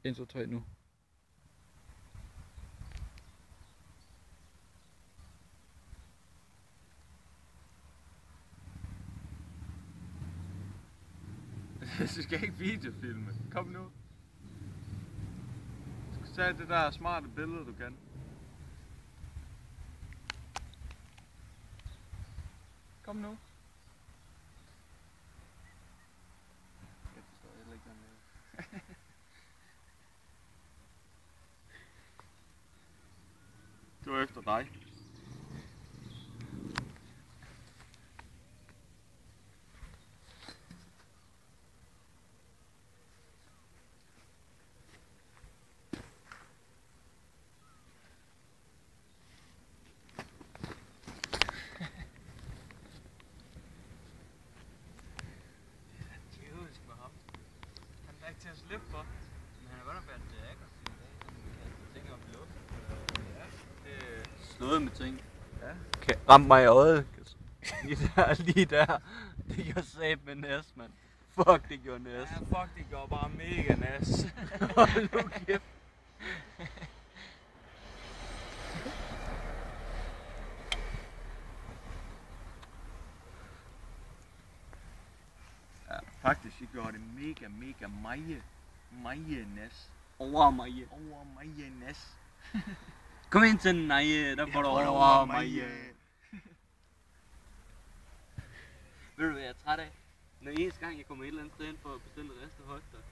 1, 2, 3 nu. Du skal ikke videofilme. Kom nu. Du skal tage det der smarte billede, du kan. Kom nu. Jeg forstår heller ikke noget. Du er efter dig. Til at slippe for. Men han har godt nok været aggressiv i dag, han kaster ting op i luften. Ja, det... Slået med ting. Ja. Okay, ram mig i øjet. Lige der. Det gjorde sat med næs, mand. Fuck, det gjorde næs. Ja, fuck, det går bare mega nas. Hold nu kæft. Ja, faktisk, I gjorde det mega meget nas. Over mig. Over mig nas. Kom ind til den, nej, der får du over mig. Ved du hvad jeg er træt af? Når eneste gang jeg kommer et eller andet sted ind for at bestille en rest af hotdog,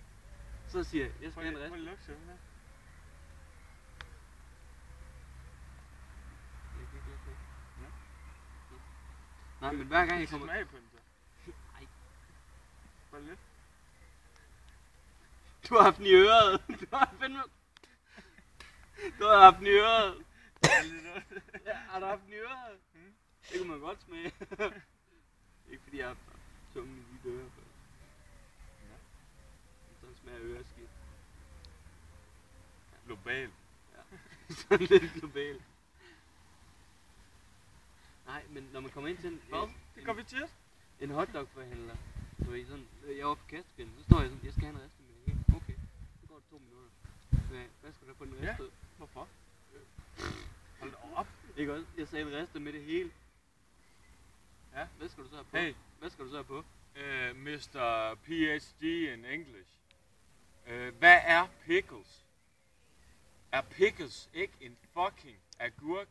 så siger jeg skal have en rest. Prøv at lukke søvn her. Nej, men hver gang jeg kommer... Smag på den så. Nej. Bare lidt. Du har haft den i øret. Du har haft den i øret. Ja, har du haft den i øret? Det kunne man godt smage. Ikke fordi jeg har haft tungen i de ører før. Ja. Sådan smager øreskidt. Global. Ja. Sådan lidt global. Nej, men når man kommer ind til en... Hvad? Det går vi til. En hotdog-forhandler. Så er sådan, jeg er oppe på kastebilen, så står jeg sådan, jeg skal have en rest med det hele. Okay, så går det 2 minutter. Hvad skal du på den rest? Ja, hvorfor? Hold da op. Ikke også? Jeg sagde en rest med det hele. Ja. Hvad skal du så have på? Hey. Hvad skal du så have på? Mr. PhD in English. Hvad er pickles? Er pickles ikke en fucking agurk?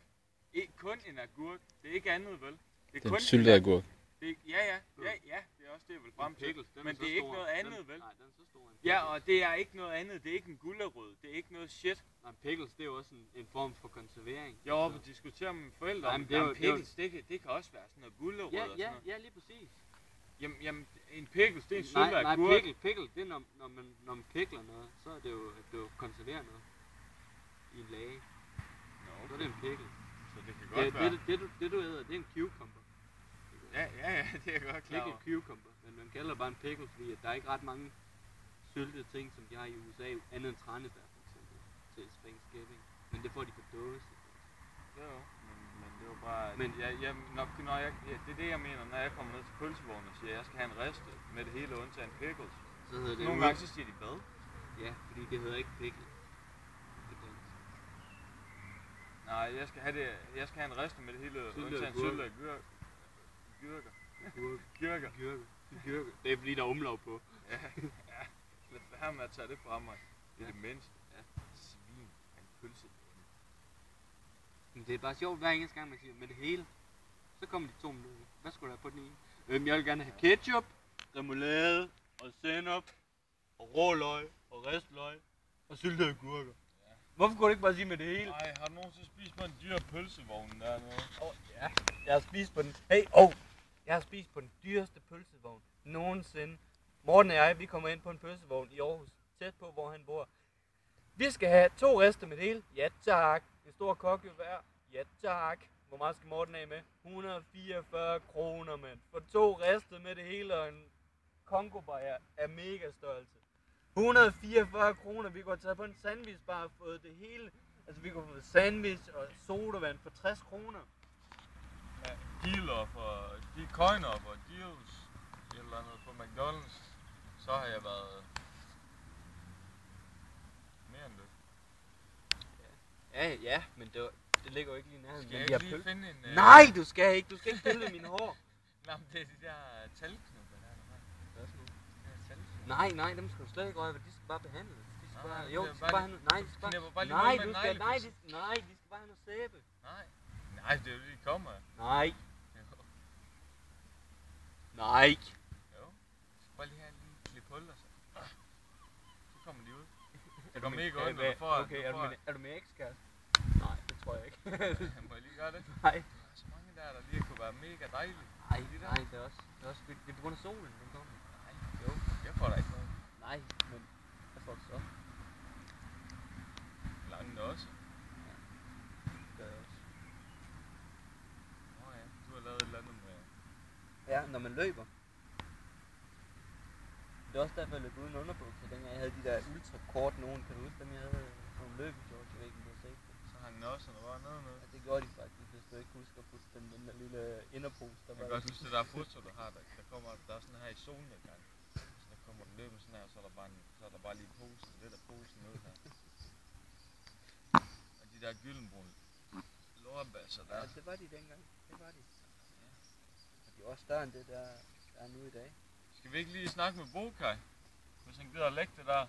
Kun en agurk. Det er ikke andet, vel? Det er en syltet agurk. Ja, det er også det, jeg vil frem til. Pickles, Men det er ikke noget andet, vel? Nej, den er så stor. Ja, og det er ikke noget andet. Det er ikke en gulerod. Det er ikke noget shit. Nej, pickles, det er jo også en form for konservering. Jeg var oppe og diskutere med mine forældre om, det er jo- pickles, det kan også være sådan noget gulerod og sådan noget. Ja, lige præcis. Jamen, en pickles, det er en Nej, syltet agurk. pickle, det er når man pickler noget, så er det jo, at du konserverer noget i en lage. Nå, Så er det en pickle. Så det kan godt være. Det du æder, det er en cucumber. Ja, det er jeg godt Det klar er ikke over. en cucumber, men man kalder det bare en pickle, fordi at der er ikke ret mange syltede ting, som de har i USA, andet end tranebær for eksempel, til Thanksgiving. Men det får de på dåse. Jo, men det var bare... Men- det er det, jeg mener, når jeg kommer ned til pølsevognen og siger, at jeg skal have en riste med det hele undtagen pickles. Så hedder det Nogle gange så siger de hvad? Ja, fordi det hedder ikke pickle. På dansk. Nej, jeg skal have en riste med det hele Syltet undtagen agurk. syltet agurk. Gurker. Gurker. Gurker. Det er fordi, der er omlaug på. Ja. Lad være med at tage det fra mig. Det er Ja. det mindste. Ja. Svin af en pølse. Men det er bare sjovt, hver eneste gang man siger med det hele. Så kommer de 2 minutter. Hvad skulle du have på den ene? Jeg vil gerne have ketchup, remoulade og senap og råløg og ristløg og syltede agurker. Ja. Hvorfor kunne du ikke bare sige med det hele? Nej, har du nogensinde spist på en dyr pølsevogn dernede? Ja, jeg har spist på den. Jeg har spist på den dyreste pølsevogn nogensinde. Morten og jeg, vi kommer ind på en pølsevogn i Aarhus, tæt på hvor han bor. Vi skal have 2 rester med det hele. Ja tak. En stor kok i hver. Ja tak. Hvor meget skal Morten af med? 144 kroner, mand. For 2 rester med det hele og en kongobajer af mega størrelse. 144 kroner. Vi kunne have taget på en sandwich bare og fået det hele. Altså vi kunne have fået sandwich og sodavand for 60 kroner. Ja, dealer for de coiner for deals et eller andet på McDonald's, så har jeg været Ja, men det ligger jo ikke lige nærheden. Skal Men jeg de har ikke lige pøl... finde en... Nej, du skal ikke pille mine hår. Nej, men det er de der talknubber der, du har. Hvad er sådan noget? De der talknubber. Nej, dem skal du slet ikke røre ved. De skal bare behandles. De skal bare... Nej, Jo, det er de skal bare bare have noget... Nej, de skal knipper bare bare... lige Nej, noget med du skal... en Nej, neglepuds. nej, de skal bare have noget sæbe. Nej, det er jo det, de kommer af. Nej. Jo. Nej. Jo. Du skal bare lige have en lille klip hul, og så... Så kommer de ud. Er går mega ondt, når du får... Okay, er du med ekskæreste? Nej, det tror jeg ikke. Må jeg lige gøre det? Nej. Der er så mange der lige kunne være mega dejlige. Nej, det er også vildt. Det er på grund af solen, den kommer. Nej, jo, jeg får da ikke noget. Nej, men hvad får du så? Langen også. Det gør jeg også. Nå ja, du har lavet et eller andet med... Ja, når man løber. Det er også derfor, jeg løb uden underbukser, dengang jeg havde de der ultra kort nogen. Kan du huske dem, jeg havde sådan nogle løbeshorts, jeg ved ikke, om du har set det? Så hang den også, når der var noget. Ja, det gjorde de faktisk, hvis du ikke husker at putte den der lille inderpose, der Jeg var kan godt huske det der foto, du har, der kommer, der er sådan her i solnedgang. Så der kommer den løbende sådan her, og så er der bare lige posen, lidt af posen ud her. Og de der gyldenbrune lortebasser der. Ja, det var de dengang. Det var de. Og de er også større end det, der er nu i dag. Skal vi ikke lige snakke med Bokaj? Hvis han gider at lægge det der?